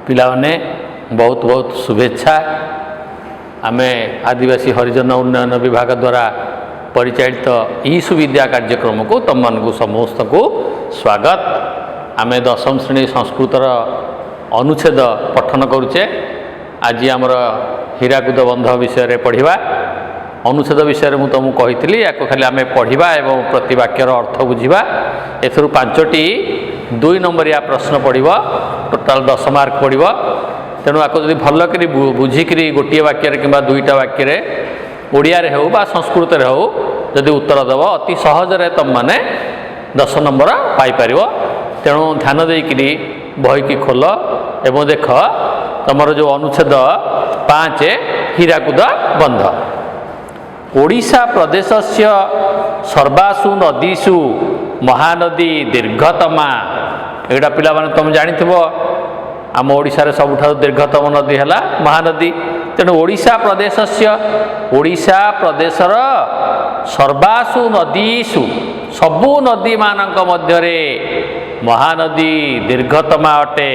पिलाने बहुत बहुत शुभेच्छा। आमे आदिवासी हरिजन उन्नयन विभाग द्वारा परिचालित ई सुविद्या कार्यक्रम को तुम मान समस्त को स्वागत। आमे दशम श्रेणी संस्कृतर अनुच्छेद पठन करुचे। आज आमर हीराकुद बंध विषय पढ़ा अनुच्छेद विषय मुझे तुमको कही या खाली आम पढ़ा और प्रति वाक्यर अर्थ बुझा। एथुरु 5टी 2 नंबरिया प्रश्न पड़ो, टोटाल 10 मार्क पड़ो। तेणु आपको जब भल कर बुझिकी गोटे वाक्य कि 2टा वाक्य ओडिया रे हो बा संस्कृत रे हो जदि उत्तर देव अति सहजरे तुम मैंने 10 नंबर पाइपर। तेणु ध्यान देकरी बही की खोल एवं देख तुमर जो अनुच्छेद 5 हीराकुद बंध। ओडिशा प्रदेशस्य सर्वासु नदीसु महानदी दीर्घतमा। एटा पिला माने तुम जानिथिबो आम ओडिशा रे सबुठारु दीर्घतम नदी है महानदी। तेणु ओडिशा प्रदेशर सर्वासु नदीसु सबु नदी मानक मध्यरे महानदी दीर्घतमा अटे।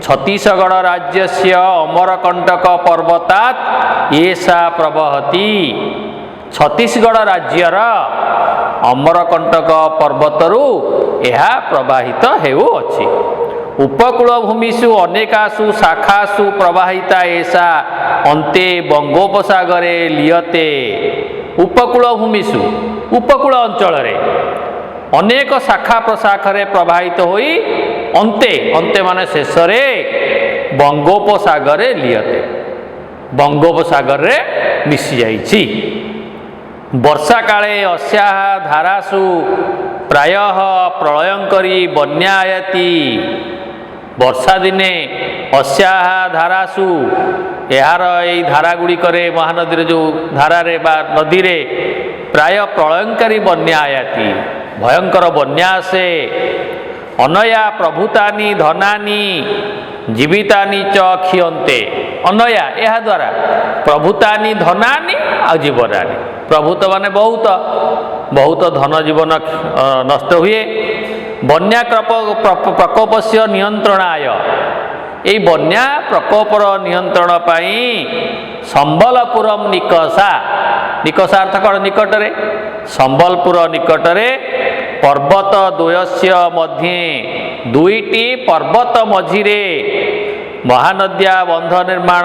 छत्तीसगढ़ राज्यस्य अमरकंटक पर्वतात् एषा प्रवहति। छत्तीसगढ़ राज्यर अमरकंटक पर्वतरु यह प्रवाहित हेउअछि। उपकूल भूमिषु अनेकासु शाखासु प्रवाहिता एषा अन्ते बंगोपसागरे लियते। उपकूल भूमिषु उपकूल अंचल अनेक शाखा प्रशाखरे प्रवाहित होई अंते अंते माने शेषरे बंगोपसागर लियते। बंगोपसागर रे मिसी जाइछि। वर्षा काले अस्याः धारासु प्रायः प्रलयंकरी बन्या आयति। वर्षा दिने अस्याः धारासु यार यही धारा गुड़िक महानदी जो धारा रे बा नदी रे प्राय प्रलयंकारी बन्या आयाति। भयंकर बन्या से अनया प्रभुतानि धनानि जीवितानि च क्षीयन्ते। अनया यह द्वारा प्रभुतानि धनानि आ जीवनानि। प्रभुत माने बहुत बहुत धन जीवन नष्ट हुए। बन्या प्रकोपस्य नियंत्रणाय यही बन्या प्रकोपर नियंत्रण पाई संबलपुरम निकषा। निकषा अर्थ कौन निकटरे संबलपुर निकटरे पर्वत द्वयस्य मध्ये 2टी पर्वत मझिरे महानद्या बंध निर्माण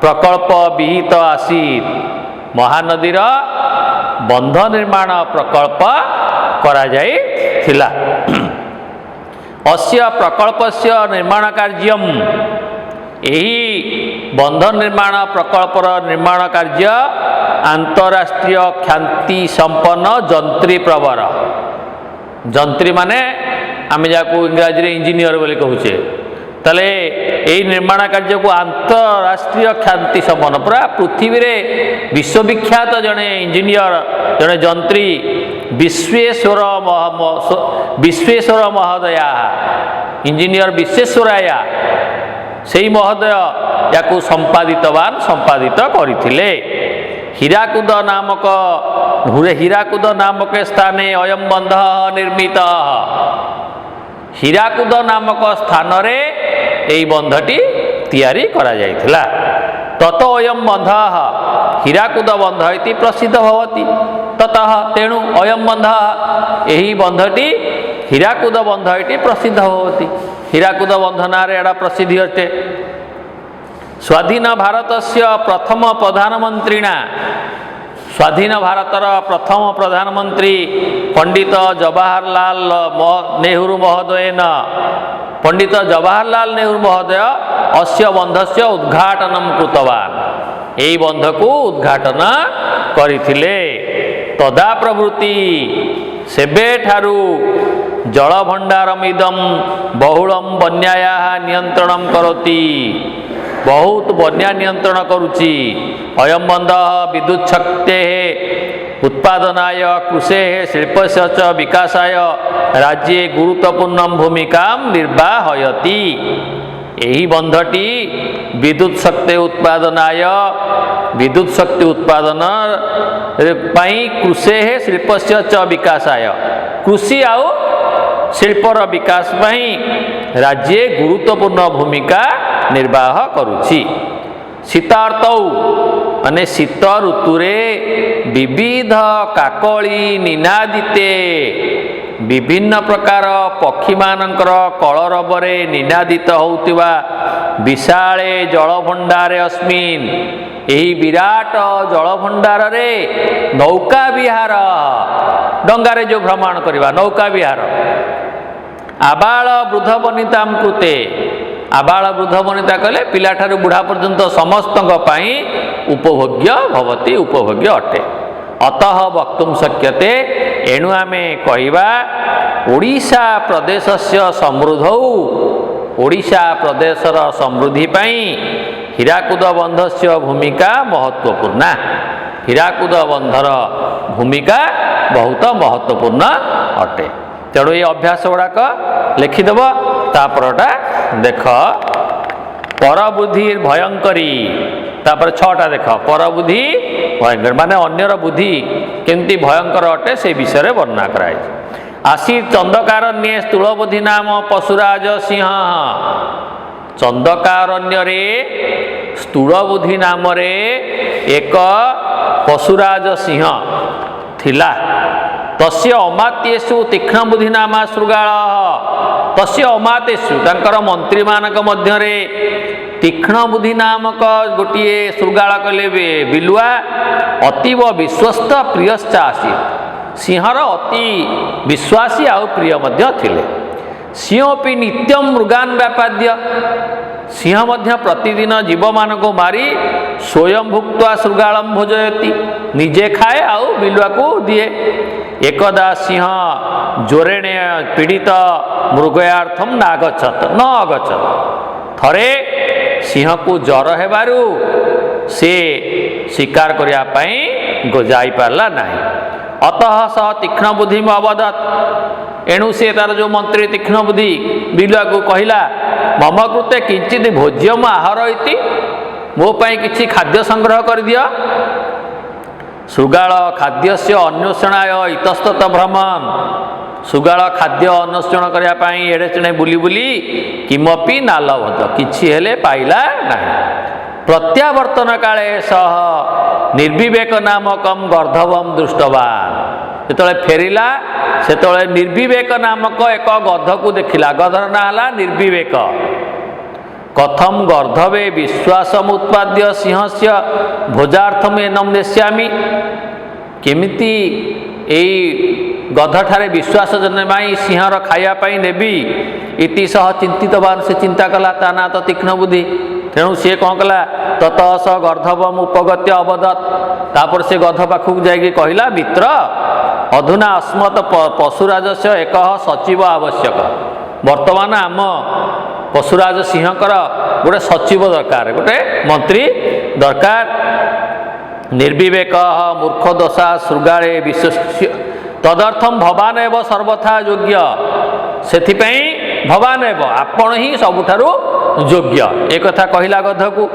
प्रकल्प विहित आसीत। महानदीर बंध निर्माण प्रकल्प करा जाइथिला। अस्य प्रकल्पस्य निर्माण कार्यम यही बंध निर्माण प्रकल्पर निर्माण कार्य अंतरराष्ट्रीय ख्याति संपन्न जंत्री प्रवर। जंत्री माने आम जाको इंग्राजी रे इंजीनियर बोली कहूचे। तले यही निर्माण कार्य को अंतरराष्ट्रीय ख्याति संपन्न पूरा पृथ्वी रे विश्वविख्यात जड़े इंजीनियर जड़े जंत्री विश्वेश्वर महोदया इंजीनियर विश्वेश्वराया से महोदय या संपादित करथिले। हीराकुद नामक स्थाने अयम बंध निर्मित। हीराकुद नामक स्थान रे यही बंधटी तैयारी करा जायथिला। ततो अयम बंध हीराकुद बंध इति प्रसिद्ध भवति। ततः तेणु अयम बंध यही बंधटी हीराकुद बंध इति प्रसिद्ध भवति। हीराकुद बंध नारे एडा प्रसिद्धि अटे। स्वाधीन भारतस्य प्रथम प्रधानमंत्रिणा स्वाधीन भारतर प्रथम प्रधानमंत्री पंडित जवाहरलाल नेहरू महोदयन पंडित जवाहरलाल नेहरू महोदय अस्य बंधस्य उद्घाटनं कृतवान्। यही बंध को उद्घाटन करथिले। तदा प्रभृति सेबे ठारू जल भंडारमिदं बहुलम बन्याया नियंत्रणं करोति। बहुत बन्या नियंत्रण करुची। अयम बंध विद्युत शक्ते उत्पादनाय कृषे शिल्पस्य च विकासाय राज्ये गुरुत्वपूर्ण भूमिका निर्वाहयति। यही बंधटी विद्युत शक्ति उत्पादन पाई कृषे शिल्पस्य च विकासाय कृषि आउ शिल्पर विकास पाई राज्ये गुरुत्वपूर्ण भूमिका निर्वाह करुछि। शीतार्तौ माने शीत ऋतुरे विविध काकली निनादिते विभिन्न प्रकार पक्षी मानकर कलरवरे निनादित होउतिबा विशाळे जलभंडारे अस्मिन् एही विराट जलभंडार रे नौका विहार डंगारे जो भ्रमण करवा नौका विहार आबाल वृद्ध वनिता कृते आबाल वृद्ध वनिता कहले पिला ठारू बुढ़ा पर्यंत समस्त उपभोग्य भवति उपभोग्य अटे। अतः वक्तुं शक्यते एणु आमे कहिबा ओडिशा प्रदेशस्य समृद्धौ ओडिशा प्रदेशर समृद्धि पाई हीराकुद बंधस्य भूमिका महत्वपूर्ण। हीराकुद बंधर भूमिका बहुत महत्वपूर्ण अटे। तेणु ये अभ्यास गुड़ाक लिखिदेव। तापरटा देख परबुद्धि भयंकरी तापर छटा देख परबुद्धि भयंकर माने अन्यर बुद्धि केमती भयंकर अटे से विषय वर्णना कराई। आसी चंदकारण्ये स्थूलबुद्धि नाम पशुराज सिंह चंदकारण्य स्थूलबुद्धि नाम एक पशुराज सिंह थिला। तस्य अमात्येषु तीक्ष्ण बुद्धि नाम शृगाल तस्य अमात्येषु तांकर मंत्री मानक मध्यरे तीक्ष्ण बुद्धि नामक गोटे शृगाल कहले बिलुआ अतीव विश्वस्त प्रियश्च आसीत्। सिंहर अति विश्वासी आउ प्रिय मध्य थिले। सिंहपि नित्यम मृगान व्यापाद्य सिंह मध्य प्रतिदिन जीव मान को मारी स्वयं भुक्त्वा शृगालम भोजयति निजे खाए आउ बिलुआ को दिए। एकदा सिंह जोरेण पीड़ित मृगयार्थम न अगछत थरे सिंह को जर हेबारु से शिकार करने जाई पारला नहीं। अतः सह तीक्ष्ण बुद्धि अवदत एणु से तार जो मंत्री तीक्ष्ण बुद्धि बिलुआ को कहला मम कृते किंचित भोज्यम आहार इति मो पाई किछि खाद्य संग्रह कर दियो। शृगाल खाद्य से अन्वेषणाय इतस्तत भ्रमण शृगाल खाद्य अन्वेषण करने एड़े चेड़े बुली बुली किमपि नालभत किछि हेले पाइला नहीं। प्रत्यावर्तन काले सह निर्विवेक नामकम गर्धवम दृष्टवान जो फेरिला से निर्विवेक नामक एक गध को देखिला। गधर ना हला निर्विवेक। कथम गर्धवे विश्वासम उत्पाद्य सिंह से भोजार्थम एनम नेश्यामी केमिति एई गधठारे विश्वास जन्माई सिंहर खायापाई नेबी इति सह चिंतितवान से चिंता कला ता ना तो तीक्ष्ण बुद्धि। तेणु सी कौन कला तत स गर्धवम उपगत्य अवदत तापर से गध पाखक जाइए कहला मित्र अधुना अस्मत् पशुराज से एक सचिव आवश्यक। वर्तमान आम पशुराज सिंहकर गोटे सचिव दरकार गोटे मंत्री दरकार। निर्विवेक मूर्ख दशा शृगाले विश्वस्य तदर्थम भवान एव सर्वथा योग्य सेथिपई भवान एव आपण ही सबुठारु योग्य एक कथा कहला गध को।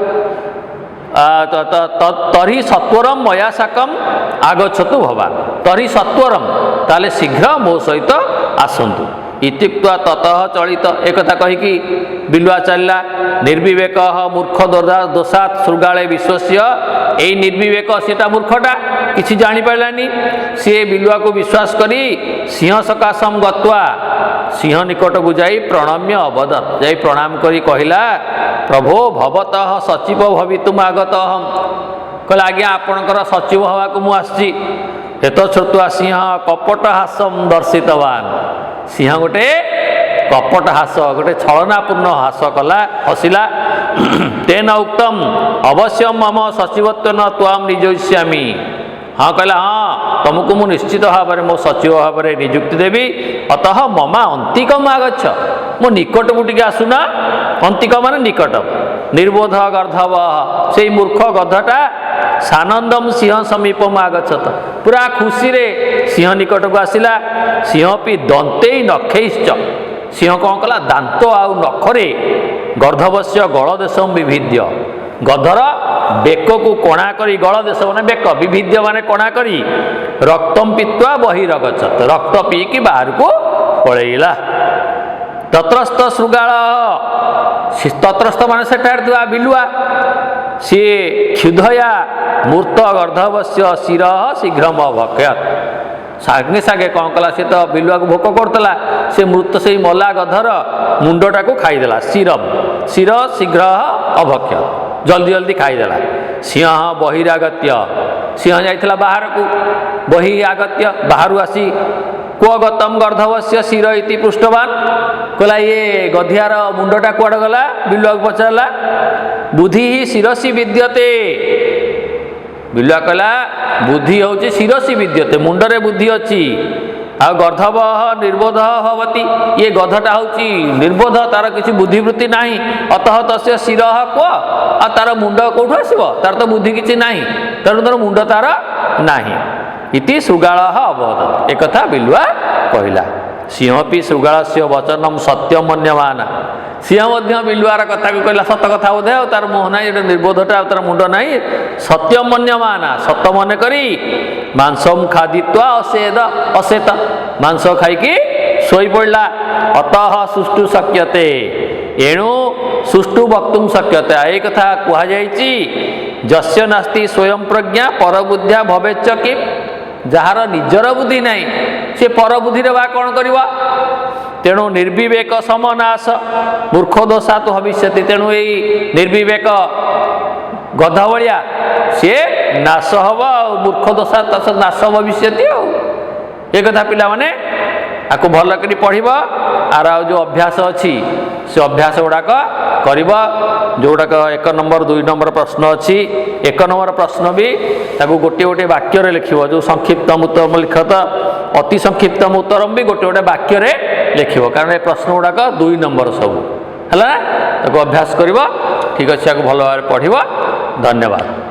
तरी सत्वरम मया साकम आगछतु भवान तरी सत्वरम ताले शीघ्र मो सहित आसतु इत्युक्त्वा ततः चलित एक कथा कहीकि बिलुआ चलला। निर्विवेक मूर्ख दोषात शृगाले विश्वस्य यही निर्विवेक सीटा मूर्खटा किसी जानी पारानी सी बिलुआ को विश्वास करी सिंह सकाशम गत्वा सिंह निकट को जाई प्रणम्य अवदत जाई प्रणाम करी कहला प्रभो भवतः सचिव भवितुम आगत हम कहला आज्ञा आपणकर सचिव हवा को मु आसी। एत छुआ सिंह कपट हासम दर्शितवान सिंह गोटे कपट हास गोटे छलनापूर्ण हास कला हसिला। तेन उक्तम अवश्य मम सचिवत्व ताम नियोज्यामि हाँ कहला हाँ तुमको मु निश्चित भाव में मो सचिव भाव में नियुक्ति देवी। अतः ममा अंतिकम आगछ मो निकट को टिके आसुना। अंतिक मान निकट निर्बोध गर्धव से मूर्ख गधटा सानंदम सिंह समीपम आगछत पूरा खुशी रे सिंह निकट को आसिला। सिंह भी दंते नखैश्च सिंह कौन कला दांत आउ नखरे गर्धवस्य गलदेशम विभिद्य गधर बेक को कणा करी गलदेश माने बेक विभिद्य माने कणा करी रक्तम पीत्वा बहिरगछत रक्त पीकी बाहर को पलैला। तत्रस्थ ଶୃଗାଳ तत्रस्थ ମାନେ ସେଠାରେ ଥିବା ବିଲୁଆ ସିଏ କ୍ଷୁଧୟା ମୂର୍ତ୍ତ ଗର୍ଦ୍ଧବସ୍ୟ ଶିର ଶୀଘ୍ରମ ଅଭକ୍ଷତ ସାଙ୍ଗେ ସାଙ୍ଗେ କ'ଣ କଲା ସେ ତ ବିଲୁଆକୁ ଭୋକ କରୁଥିଲା ସେ ମୃତ ସେଇ ମଲା ଗଧର ମୁଣ୍ଡଟାକୁ ଖାଇଦେଲା ଶିର ଶୀଘ୍ର ଅଭକ୍ଷତ ଜଲ୍ଦି ଜଲ୍ଦି ଖାଇଦେଲା ସିଂହ ବହିରାଗତ୍ୟ ସିଂହ ଯାଇଥିଲା ବାହାରକୁ ବହିରାଗତ୍ୟ ବାହାରୁ ଆସି क्व गतम गर्धवस्य शिर इति पृष्ठवान कहला ये गधियार मुंडटा कुआड़ गला बिलुआ को पचारला बुद्धि ही शिरसी विद्यते बिलुआ कहला बुद्धि हूँ शिरसी विद्यते मुंडरे बुद्धि अच्छी आ गर्धव निर्बोध हवती ये गधटा हूँ निर्बोध तार किसी बुद्धिवृत्ति ना अतः तस्य शिर क्व आ तार मुंड कौटू आसब तार तो बुद्धि किसी ना तेणु तार मुंड तार ना इति शृगाल अवदत एक बिलुआ कहला सिंहपि शृगाल से वचनम सत्य मन्यमान सिंह बिलुआर कथा को कहला सत कथा बोधे तार मुह ना निर्बोधटा तार मुंड ना सत्य मन्यमान सत मन करी मांसम खादित्वा असेत मांस खाई शोई पड़ा अतः सुष्टु शक्यते एणु सुष्टु वक्तुम शक्यते एक कथा कहुई जस्य नास्ति स्वयं प्रज्ञा परबुद्ध्या भवेच्च कि जार निजर बुद्धि नहीं सी पर बुद्धि बा कौन कर तेणु निर्विवेक समनाश मूर्ख दोषा तो भविष्य तेणु यही निर्विवेक गध भाया सी नाश हम मूर्ख दोषा नाश भविष्य एक कथा पिला माने आपको भल कर पढ़ आर जो अभ्यास अच्छी से अभ्यास गुड़ाक कर जोड़ाक 1 नंबर 2 नंबर प्रश्न अच्छी 1 नंबर प्रश्न भी ताको गोटे गोटे वाक्य लिख जो संक्षिप्त उत्तरम लिखत अति संक्षिप्त उत्तरम भी गोटे गोटे वाक्य लिख कारण ये प्रश्न गुड़ाक 2 नंबर सब है अभ्यास कर ठीक अच्छे भल भाव पढ़ धन्यवाद।